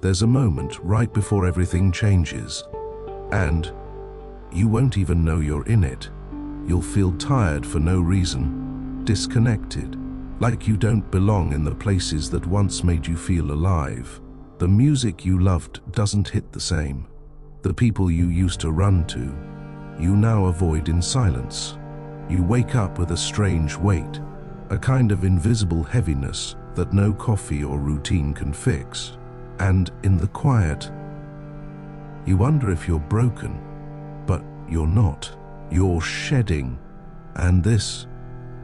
There's a moment right before everything changes, and you won't even know you're in it. You'll feel tired for no reason, disconnected, like you don't belong in the places that once made you feel alive. The music you loved doesn't hit the same. The people you used to run to, you now avoid in silence. You wake up with a strange weight, a kind of invisible heaviness that no coffee or routine can fix. And in the quiet, you wonder if you're broken, but you're not. You're shedding. And this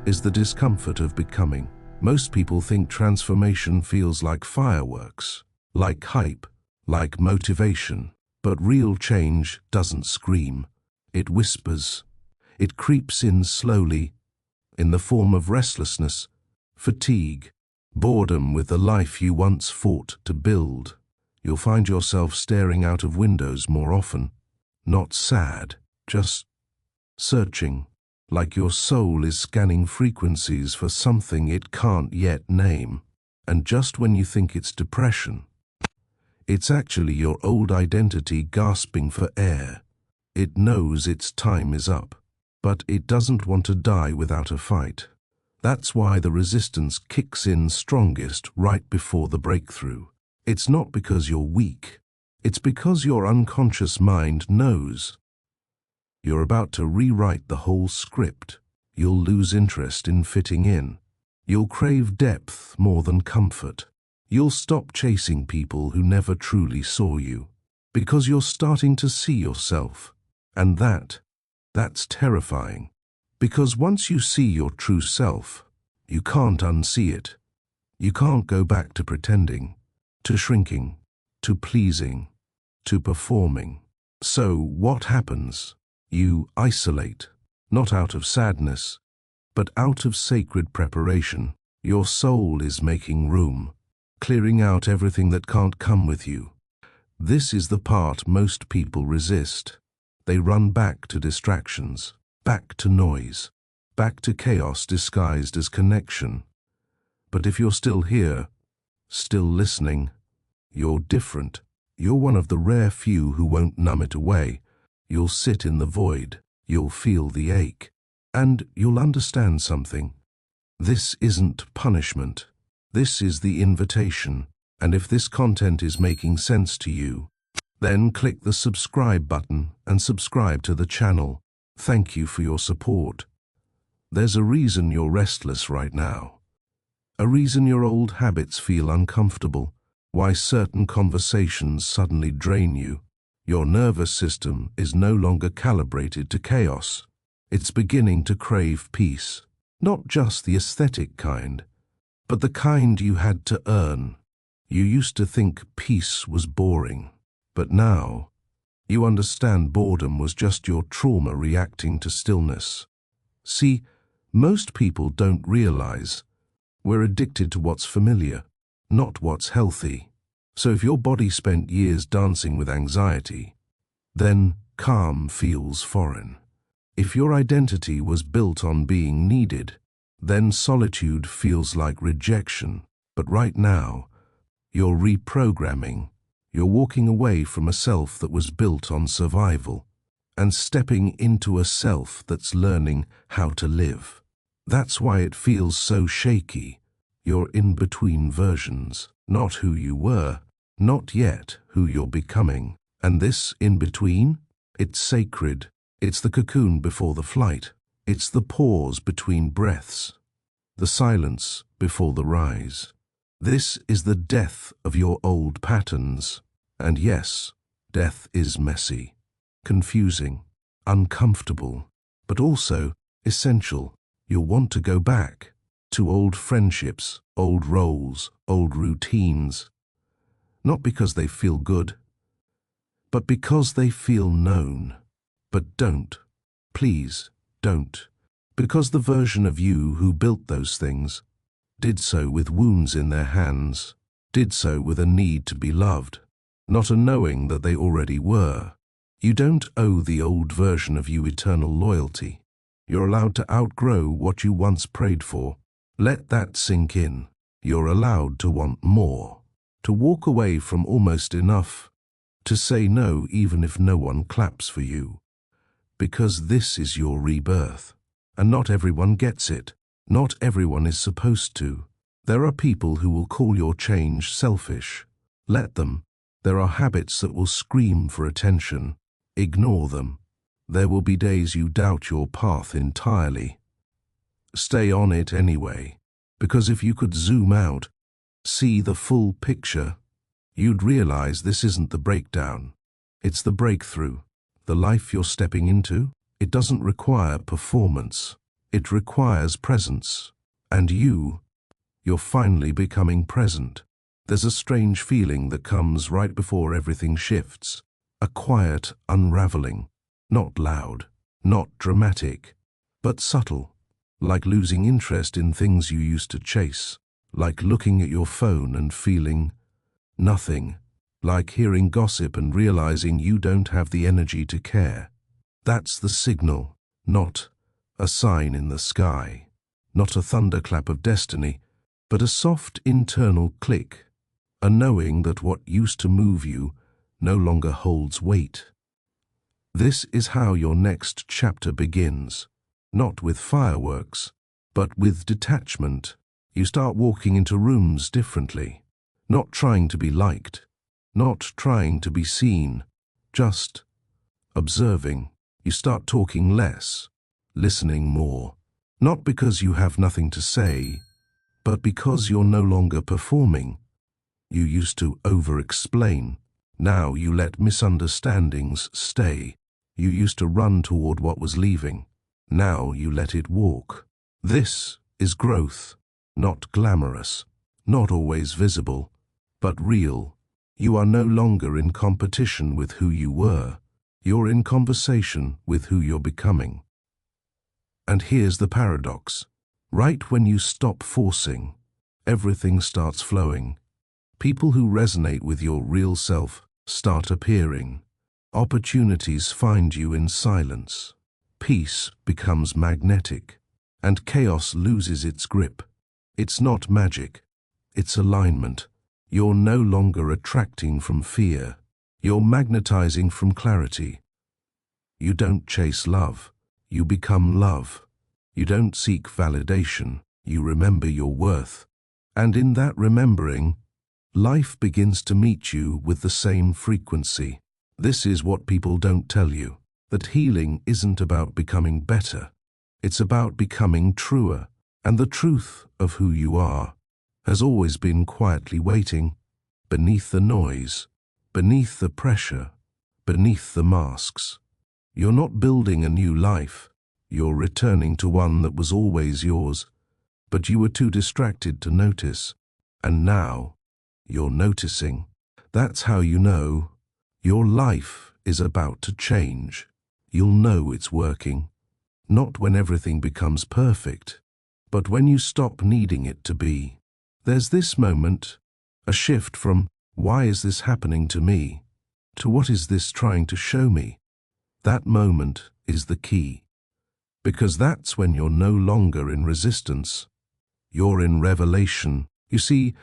is the discomfort of becoming. Most people think transformation feels like fireworks, like hype, like motivation. But real change doesn't scream. It whispers. It creeps in slowly, in the form of restlessness, fatigue, boredom with the life you once fought to build. You'll find yourself staring out of windows more often, not sad, just searching, like your soul is scanning frequencies for something it can't yet name. And just when you think it's depression, it's actually your old identity gasping for air. It knows its time is up, but it doesn't want to die without a fight. That's why the resistance kicks in strongest right before the breakthrough. It's not because you're weak. It's because your unconscious mind knows you're about to rewrite the whole script. You'll lose interest in fitting in. You'll crave depth more than comfort. You'll stop chasing people who never truly saw you, because you're starting to see yourself. And that's terrifying. Because once you see your true self, you can't unsee it. You can't go back to pretending, to shrinking, to pleasing, to performing. So what happens? You isolate, not out of sadness, but out of sacred preparation. Your soul is making room, clearing out everything that can't come with you. This is the part most people resist. They run back to distractions, back to noise, back to chaos disguised as connection. But if you're still here, still listening, you're different. You're one of the rare few who won't numb it away. You'll sit in the void, you'll feel the ache, and you'll understand something. This isn't punishment. This is the invitation. And if this content is making sense to you, then click the subscribe button and subscribe to the channel. Thank you for your support. There's a reason you're restless right now. A reason your old habits feel uncomfortable. Why certain conversations suddenly drain you. Your nervous system is no longer calibrated to chaos. It's beginning to crave peace. Not just the aesthetic kind, but the kind you had to earn. You used to think peace was boring, but now you understand boredom was just your trauma reacting to stillness. See, most people don't realize we're addicted to what's familiar, not what's healthy. So if your body spent years dancing with anxiety, then calm feels foreign. If your identity was built on being needed, then solitude feels like rejection. But right now, you're reprogramming. You're walking away from a self that was built on survival and stepping into a self that's learning how to live. That's why it feels so shaky. You're in between versions, not who you were, not yet who you're becoming. And this in between, it's sacred. It's the cocoon before the flight. It's the pause between breaths, the silence before the rise. This is the death of your old patterns. And yes, death is messy, confusing, uncomfortable, but also essential. You'll want to go back to old friendships, old roles, old routines, not because they feel good, but because they feel known. But don't, please don't, because the version of you who built those things did so with wounds in their hands, did so with a need to be loved, not a knowing that they already were. You don't owe the old version of you eternal loyalty. You're allowed to outgrow what you once prayed for. Let that sink in. You're allowed to want more, to walk away from almost enough, to say no even if no one claps for you. Because this is your rebirth, and not everyone gets it. Not everyone is supposed to. There are people who will call your change selfish. Let them. There are habits that will scream for attention. Ignore them. There will be days you doubt your path entirely. Stay on it anyway, because if you could zoom out, see the full picture, you'd realize this isn't the breakdown. It's the breakthrough. The life you're stepping into, it doesn't require performance. It requires presence. And you're finally becoming present. There's a strange feeling that comes right before everything shifts. A quiet unraveling. Not loud, not dramatic, but subtle. Like losing interest in things you used to chase. Like looking at your phone and feeling nothing. Like hearing gossip and realizing you don't have the energy to care. That's the signal, not a sign in the sky, not a thunderclap of destiny, but a soft internal click, a knowing that what used to move you no longer holds weight. This is how your next chapter begins, not with fireworks, but with detachment. You start walking into rooms differently, not trying to be liked, not trying to be seen, just observing. You start talking less, listening more, not because you have nothing to say, but because you're no longer performing. You used to over-explain. Now you let misunderstandings stay. You used to run toward what was leaving. Now you let it walk. This is growth, not glamorous, not always visible, but real. You are no longer in competition with who you were. You're in conversation with who you're becoming. And here's the paradox. Right when you stop forcing, everything starts flowing. People who resonate with your real self start appearing. Opportunities find you in silence. Peace becomes magnetic, and chaos loses its grip. It's not magic, it's alignment. You're no longer attracting from fear. You're magnetizing from clarity. You don't chase love, you become love. You don't seek validation, you remember your worth. And in that remembering, life begins to meet you with the same frequency. This is what people don't tell you, that healing isn't about becoming better. It's about becoming truer, and the truth of who you are has always been quietly waiting, beneath the noise, beneath the pressure, beneath the masks. You're not building a new life, you're returning to one that was always yours, but you were too distracted to notice. And now, you're noticing. That's how you know your life is about to change. You'll know it's working, not when everything becomes perfect, but when you stop needing it to be. There's this moment, a shift from, why is this happening to me, to what is this trying to show me? That moment is the key, because that's when you're no longer in resistance. You're in revelation. You see,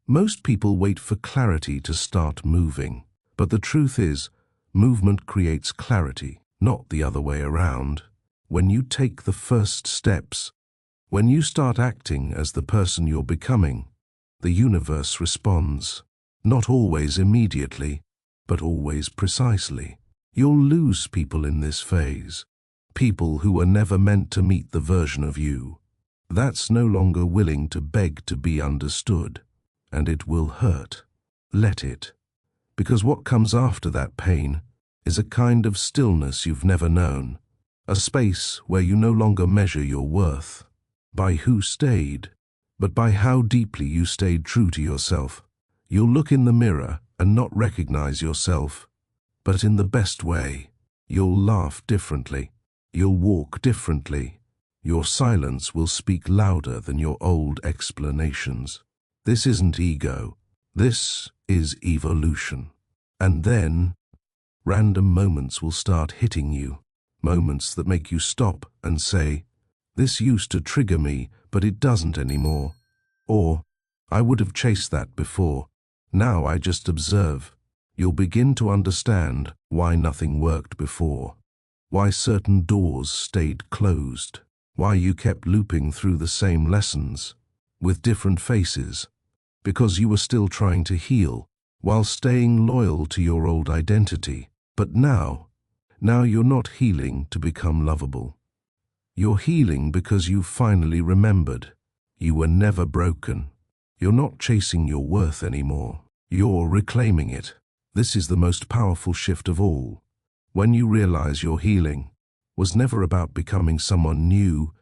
most people wait for clarity to start moving, but the truth is, movement creates clarity, not the other way around. When you take the first steps, when you start acting as the person you're becoming, the universe responds, not always immediately, but always precisely. You'll lose people in this phase, people who were never meant to meet the version of you that's no longer willing to beg to be understood, and it will hurt. Let it. Because what comes after that pain is a kind of stillness you've never known, a space where you no longer measure your worth by who stayed, but by how deeply you stayed true to yourself. You'll look in the mirror and not recognize yourself, but in the best way. You'll laugh differently. You'll walk differently. Your silence will speak louder than your old explanations. This isn't ego. This is evolution. And then, random moments will start hitting you. Moments that make you stop and say, this used to trigger me, but it doesn't anymore. Or, I would have chased that before. Now I just observe. You'll begin to understand why nothing worked before, why certain doors stayed closed, why you kept looping through the same lessons, with different faces, because you were still trying to heal, while staying loyal to your old identity. But now you're not healing to become lovable. You're healing because you finally remembered. You were never broken. You're not chasing your worth anymore. You're reclaiming it. This is the most powerful shift of all. When you realize your healing was never about becoming someone new,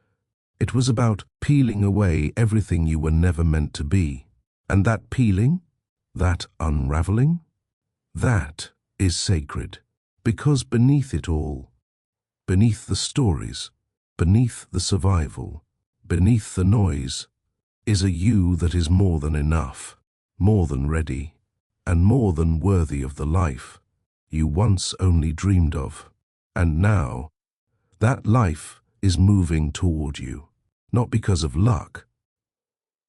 it was about peeling away everything you were never meant to be. And that peeling, that unraveling, that is sacred. Because beneath it all, beneath the stories, beneath the survival, beneath the noise, is a you that is more than enough, more than ready, and more than worthy of the life you once only dreamed of. And now, that life is moving toward you, not because of luck,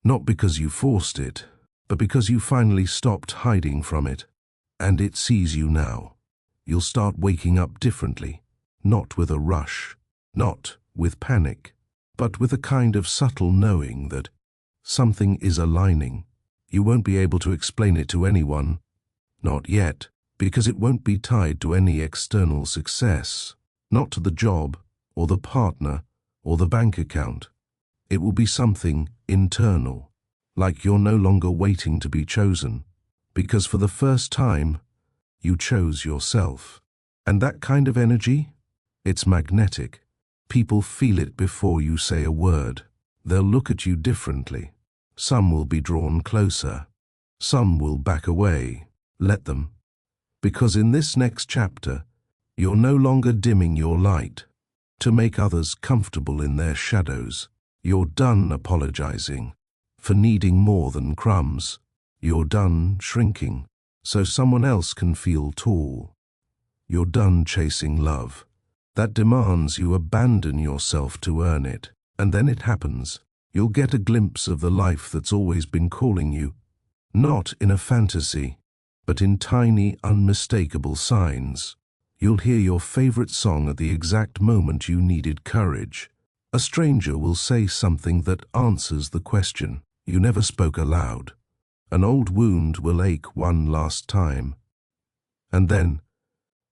not because you forced it, but because you finally stopped hiding from it, and it sees you now. You'll start waking up differently, not with a rush, not with panic, but with a kind of subtle knowing that something is aligning. You won't be able to explain it to anyone, not yet, because it won't be tied to any external success, not to the job, or the partner, or the bank account. It will be something internal, like you're no longer waiting to be chosen, because for the first time, you chose yourself. And that kind of energy, it's magnetic. People feel it before you say a word. They'll look at you differently. Some will be drawn closer. Some will back away. Let them. Because in this next chapter, you're no longer dimming your light to make others comfortable in their shadows. You're done apologizing for needing more than crumbs. You're done shrinking so someone else can feel tall. You're done chasing love that demands you abandon yourself to earn it. And then it happens. You'll get a glimpse of the life that's always been calling you, not in a fantasy, but in tiny, unmistakable signs. You'll hear your favorite song at the exact moment you needed courage. A stranger will say something that answers the question you never spoke aloud. An old wound will ache one last time. And then,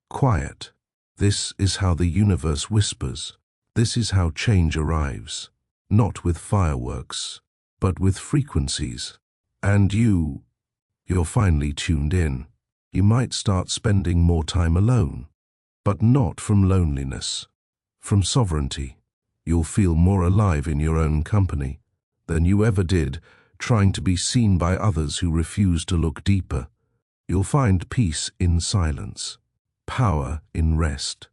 quiet. This is how the universe whispers. This is how change arrives. Not with fireworks, but with frequencies. And you're finally tuned in. You might start spending more time alone, but not from loneliness, from sovereignty. You'll feel more alive in your own company than you ever did trying to be seen by others who refuse to look deeper. You'll find peace in silence, power in rest,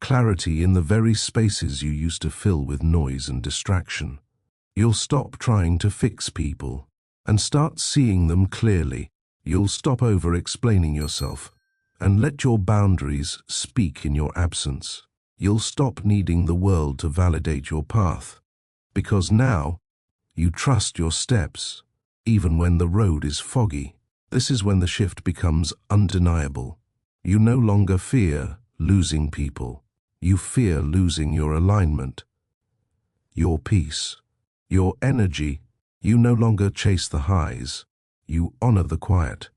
clarity in the very spaces you used to fill with noise and distraction. You'll stop trying to fix people and start seeing them clearly. You'll stop over-explaining yourself and let your boundaries speak in your absence. You'll stop needing the world to validate your path, because now you trust your steps, even when the road is foggy. This is when the shift becomes undeniable. You no longer fear losing people. You fear losing your alignment, your peace, your energy. You no longer chase the highs. You honor the quiet,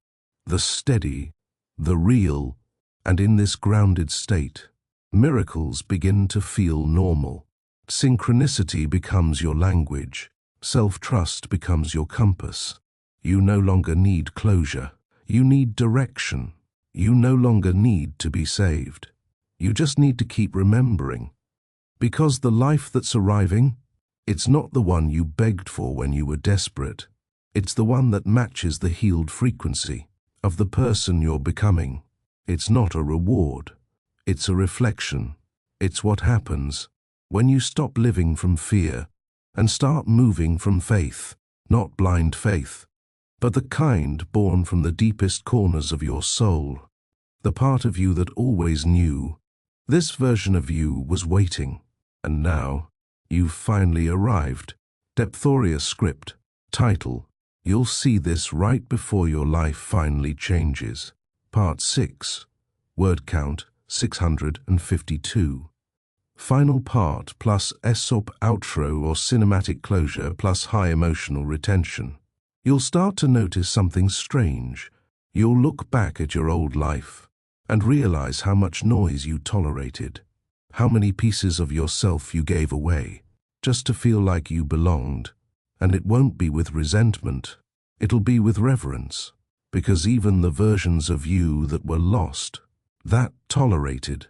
the steady, the real, and in this grounded state, miracles begin to feel normal. Synchronicity becomes your language. Self-trust becomes your compass. You no longer need closure. You need direction. You no longer need to be saved. You just need to keep remembering. Because the life that's arriving, it's not the one you begged for when you were desperate. It's the one that matches the healed frequency of the person you're becoming. It's not a reward. It's a reflection. It's what happens when you stop living from fear and start moving from faith, not blind faith, but the kind born from the deepest corners of your soul, the part of you that always knew. This version of you was waiting, and now you've finally arrived. Depthorious script, title, You'll see this right before your life finally changes. Part 6. Word count 652. Final part plus Aesop outro or cinematic closure plus high emotional retention. You'll start to notice something strange. You'll look back at your old life and realize how much noise you tolerated, how many pieces of yourself you gave away just to feel like you belonged. And it won't be with resentment, it'll be with reverence, because even the versions of you that were lost, that tolerated,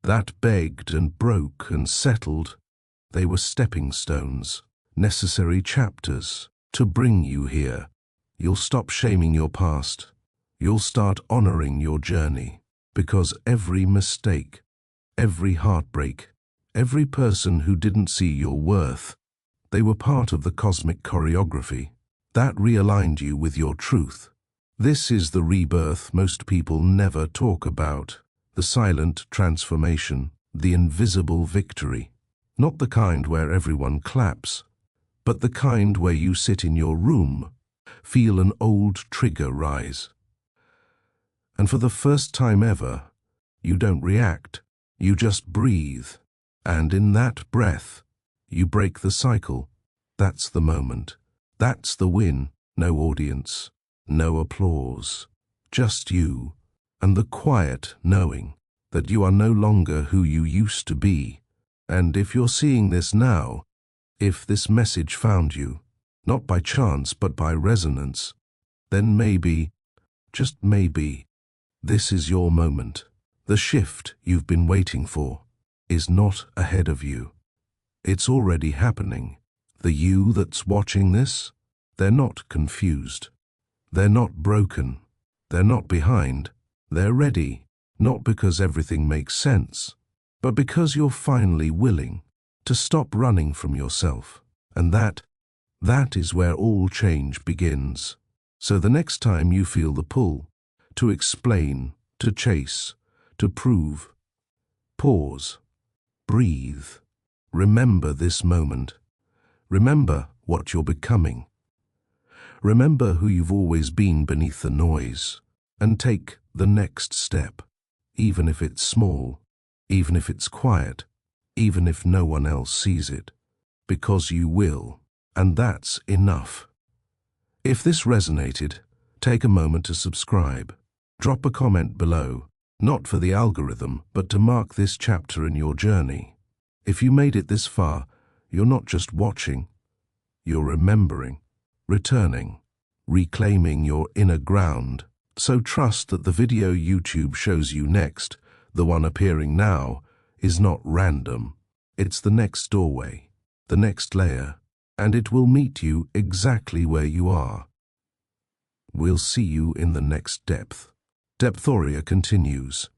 that begged and broke and settled, they were stepping stones, necessary chapters to bring you here. You'll stop shaming your past. You'll start honoring your journey, because every mistake, every heartbreak, every person who didn't see your worth, they were part of the cosmic choreography that realigned you with your truth. This is the rebirth most people never talk about, the silent transformation, the invisible victory. Not the kind where everyone claps, but the kind where you sit in your room, feel an old trigger rise. And for the first time ever, you don't react, you just breathe. And in that breath, you break the cycle. That's the moment. That's the win. No audience, no applause. Just you and the quiet knowing that you are no longer who you used to be. And if you're seeing this now, if this message found you, not by chance but by resonance, then maybe, just maybe, this is your moment. The shift you've been waiting for is not ahead of you. It's already happening. The you that's watching this, they're not confused. They're not broken. They're not behind. They're ready, not because everything makes sense, but because you're finally willing to stop running from yourself. And that is where all change begins. So the next time you feel the pull, to explain, to chase, to prove, pause, breathe, remember this moment. Remember what you're becoming. Remember who you've always been beneath the noise, and take the next step, even if it's small, even if it's quiet, even if no one else sees it, because you will, and that's enough. If this resonated, take a moment to subscribe. Drop a comment below, not for the algorithm, but to mark this chapter in your journey. If you made it this far, you're not just watching, you're remembering, returning, reclaiming your inner ground. So trust that the video YouTube shows you next, the one appearing now, is not random. It's the next doorway, the next layer, and it will meet you exactly where you are. We'll see you in the next depth. Depthoria continues.